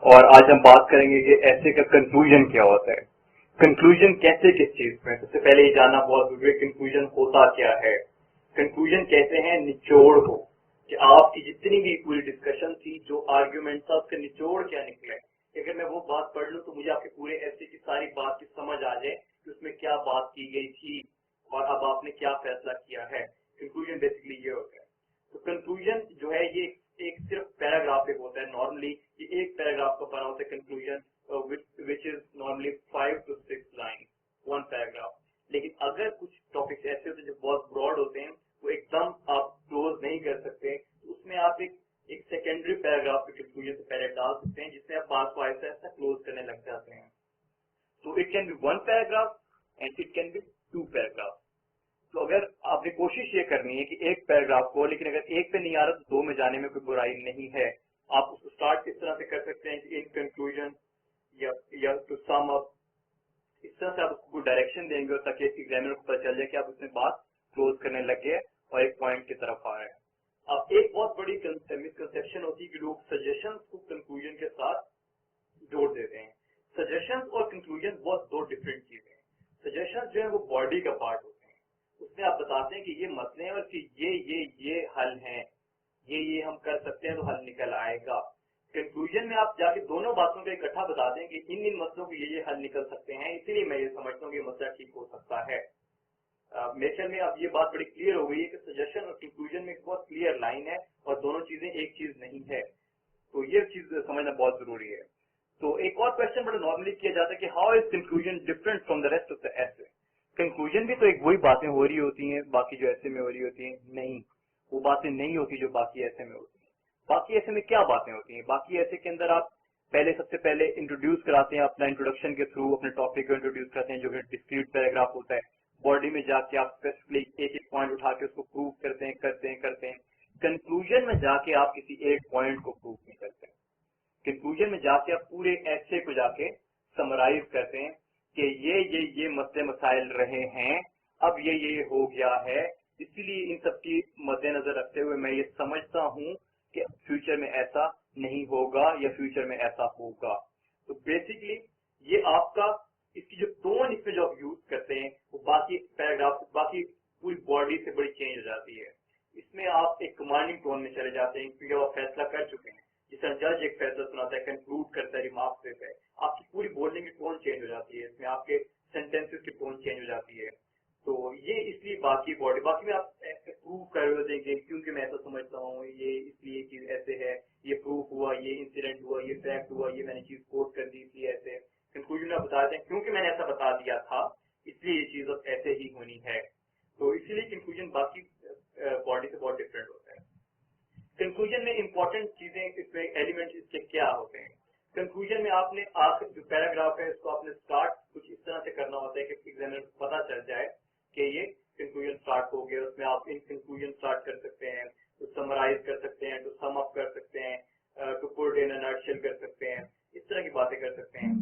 اور آج ہم بات کریں گے کہ ایسے کا کنکلوژن کیا ہوتا ہے. کنکلوژن کہتے کس چیز میں؟ سب سے پہلے یہ جاننا بہت ضروری ہے کنکلوژن ہوتا کیا ہے. کنکلوژن کہتے ہیں نچوڑ کو، کہ آپ کی جتنی بھی پوری ڈسکشن تھی، جو آرگیومنٹ تھا، اس کا نچوڑ کیا نکلے. اگر میں وہ بات پڑھ لوں تو مجھے آپ کے پورے ایسے کی ساری بات کی سمجھ آ جائے کہ اس میں کیا بات کی گئی تھی اور اب آپ نے کیا فیصلہ کیا ہے. کنکلوژن بیسکلی یہ ہوتا ہے. تو کنکلوژن جو ہے یہ ایک صرف پیراگراف ایک ہوتا ہے. نارملی یہ ایک پیراگراف کا بنا ہوتا ہے conclusion which is normally 5 to 6 lines, one paragraph. لیکن اگر کچھ ٹاپکس ایسے ہوتے ہیں جو بہت براڈ ہوتے ہیں، وہ ایک دم آپ کلوز نہیں کر سکتے، تو اس میں آپ ایک سیکنڈری پیراگراف کے کنکلوژن سے پہلے ڈال سکتے ہیں، جس میں آپ بات کو ایسا ایسا کلوز کرنے لگ جاتے ہیں. تو it can be 1 paragraph and it can be 2 paragraphs. تو اگر آپ نے کوشش یہ کرنی ہے کہ ایک پیراگراف کو، لیکن اگر ایک پہ نہیں آ رہا تو 2 میں جانے میں کوئی برائی نہیں ہے. آپ اس کو اسٹارٹ اس طرح سے کر سکتے ہیں کہ ان کنکلوژن یا ٹو سم اپ، اس طرح سے آپ اس کو ڈائریکشن دیں گے تاکہ ایگزامینر کو پتہ چل جائے کہ آپ اس میں بات کلوز کرنے لگ گئے اور ایک پوائنٹ کی طرف آ رہے ہیں. اب ایک بہت بڑی مسکنسیپشن ہوتی ہے کہ لوگ سجیشن کو کنکلوژن کے ساتھ جوڑ دیتے ہیں. سجیشن اور کنکلوژن بہت دو ڈفرینٹ چیزیں ہیں. سجیشن جو ہے وہ باڈی کا پارٹ ہوتے ہیں، اس میں آپ بتاتے ہیں کہ یہ مسئلے ہیں اور کہ یہ حل ہیں، یہ ہم کر سکتے ہیں تو حل نکل آئے گا. کنکلوژن میں آپ جا کے دونوں باتوں کا اکٹھا بتا دیں کہ ان مسئلوں کے یہ حل نکل سکتے ہیں، اسی لیے میں یہ سمجھتا ہوں کہ یہ مسئلہ ٹھیک ہو سکتا ہے. میرے خیال میں اب یہ بات بڑی کلیئر ہو گئی ہے کہ سجیشن اور کنکلوژن میں ایک بہت کلیئر لائن ہے اور دونوں چیزیں ایک چیز نہیں ہے. تو یہ چیز سمجھنا بہت ضروری ہے. تو ایک اور کوشچن بڑا نارملی کیا جاتا ہے کہ how is conclusion different from the rest of the ایسے. کنکلوژن بھی تو ایک وہی باتیں ہو رہی ہوتی ہیں باقی جو ایسے میں ہو رہی ہوتی ہیں؟ نہیں، وہ باتیں نہیں ہوتی جو باقی ایسے میں ہوتی ہیں. باقی ایسے میں کیا باتیں ہوتی ہیں؟ باقی ایسے کے اندر آپ سب سے پہلے انٹروڈیوس کراتے ہیں اپنا، انٹروڈکشن کے تھرو اپنے ٹاپک کو انٹروڈیوس کرتے ہیں جو کہ ڈسکریٹ پیراگراف ہوتا ہے. باڈی میں جا کے آپ اسپیسیفکلی ایک پوائنٹ اٹھا کے اس کو پروو کرتے ہیں. کنکلوژن میں جا کے آپ کسی ایک پوائنٹ کو پروو نہیں کرتے. کنکلوژن میں جا کے آپ پورے ایسے کو جا کے سمرائز کرتے ہیں کہ یہ مسئلے مسائل رہے ہیں، اب یہ ہو گیا ہے. اسی لیے ان سب کی مد نظر رکھتے ہوئے میں یہ سمجھتا ہوں کہ فیوچر میں ایسا نہیں ہوگا یا فیوچر میں ایسا ہوگا. تو بیسکلی یہ آپ کا اس کی جو ٹون اس میں جو آپ یوز کرتے ہیں وہ باقی پیراگراف باقی پوری باڈی سے بڑی چینج ہو جاتی ہے. اس میں آپ ایک کمانڈنگ ٹون میں چلے جاتے ہیں کیونکہ آپ فیصلہ کر چکے ہیں. جس طرح جج ایک فیصلہ سناتا ہے، کنکلوڈ کرتا ہے، ریمارک دیتا ہے، آپ کی پوری بولنے کی ٹون چینج ہو جاتی ہے. اس میں آپ کے سینٹینسز کی ٹون چینج ہو جاتی ہے. تو یہ اس لیے باقی میں آپ پروو کر دیں گے کیونکہ میں ایسا سمجھتا ہوں، یہ اس لیے چیز ایسے ہے، یہ پروف ہوا، یہ انسیڈنٹ ہوا، یہ فیکٹ ہوا، یہ میں نے چیز کوٹ کر دی تھی ایسے. کنکلوژن میں بتاتے ہیں کیونکہ میں نے ایسا بتا دیا تھا اس لیے یہ چیز اب ایسے ہی ہونی ہے. تو اسی لیے کنکلوژن باقی باڈی سے بہت ڈفرینٹ ہوتا ہے. کنکلوژن میں امپورٹنٹ چیزیں اس میں ایلیمنٹ اس کے کیا ہوتے ہیں؟ کنکلوژن میں آپ نے آخر جو پیراگراف ہے اس کو آپ نے اسٹارٹ کچھ اس طرح سے کرنا ہوتا ہے کہ ایگزامینر کو پتا چل جائے کہ یہ کنکلوژن اسٹارٹ ہو گیا. اس میں آپ ان کنکلوژن اسٹارٹ کر سکتے ہیں، ٹو سمرائز کر سکتے ہیں، ٹو سم اپ کر سکتے ہیں، ٹو پٹ ان نٹشل کر سکتے ہیں، اس طرح کی باتیں کر سکتے ہیں.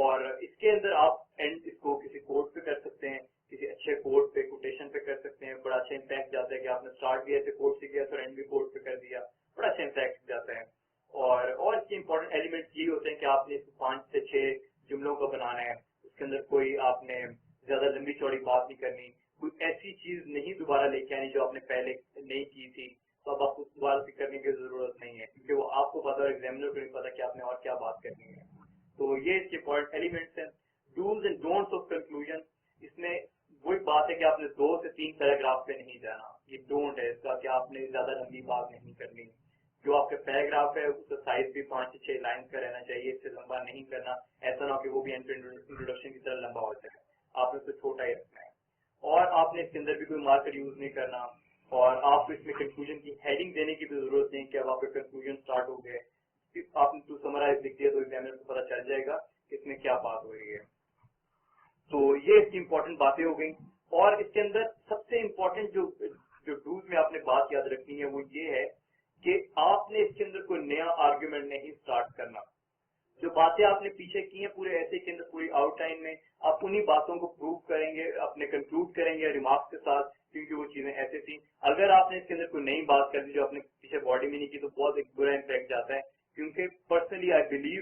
اور اس کے اندر آپ اینڈ اس کو کسی کوٹ پہ کر سکتے ہیں، کسی اچھے کوٹ پہ، کوٹیشن پہ کر سکتے ہیں. بڑا اچھا امپیکٹ جاتا ہے کہ آپ نے اسٹارٹ بھی ایسے کوٹ سے کیا اور اینڈ بھی کوٹ پہ کر دیا، بڑا اچھا امپیکٹ جاتا ہے. اور اس کے امپورٹنٹ ایلیمنٹ یہ ہوتے ہیں کہ آپ نے 5 سے 6 جملوں کا بنانا ہے. اس کے اندر کوئی آپ نے زیادہ لمبی چوڑی بات نہیں کرنی، کوئی ایسی چیز نہیں دوبارہ لے کے آنی جو آپ نے پہلے نہیں کی تھی. تو اب آپ کو دوبارہ سے کرنے کی ضرورت نہیں ہے کیونکہ وہ آپ کو پتا اور ایگزامینر کو نہیں پتا کہ آپ نے اور کیا بات کرنی ہے. تو یہ اس کے امپورٹنٹ ایلیمنٹس ہیں. Dos and don'ts of conclusion, اس میں وہی بات ہے کہ آپ نے 2 سے 3 پیراگراف پہ نہیں جانا. یہ ڈونٹ ہے اس کا کہ آپ نے زیادہ لمبی بات نہیں کرنی. جو آپ کا پیراگراف ہے اس کا سائز بھی 5 سے 6 لائن کا رہنا چاہیے، اس سے لمبا نہیں کرنا. ایسا نہ ہو کہ وہ بھی انٹروڈکشن کی طرح لمبا ہو جائے، آپ نے اس کو چھوٹا ہی رکھنا ہے. اور آپ نے اس کے اندر بھی کوئی مارکر یوز نہیں کرنا. اور آپ کو اس میں کنکلوژن کی ہیڈنگ دینے کی بھی ضرورت نہیں کہ اب آپ کا کنکلوژن اسٹارٹ ہو گئے. آپ نے ٹو سمرائز لکھ دیا تو ایگزامینر کو پتا چل جائے گا کہ اس میں کیا بات ہو رہی ہے. تو یہ اس کی امپورٹنٹ باتیں ہو گئیں. اور اس کے اندر سب سے امپورٹنٹ جو ڈوز میں آپ نے بات یاد رکھنی ہے وہ یہ ہے کہ آپ نے اس کے اندر کوئی نیا آرگیومنٹ نہیں اسٹارٹ کرنا. جو باتیں آپ نے پیچھے کی ہیں پورے ایسے کے اندر پوری آؤٹ لائن میں، آپ انہی باتوں کو پروو کریں گے، اپنے کنکلوڈ کریں گے ریمارکس کے ساتھ کیونکہ وہ چیزیں ایسے تھیں. اگر آپ نے اس کے اندر کوئی نئی بات کر دی جو آپ نے پیچھے باڈی میں نہیں کی تو بہت ایک برا امپیکٹ جاتا ہے. کیونکہ personally I believe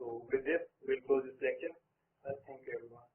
So with this, we'll close this lecture. Thank you everyone.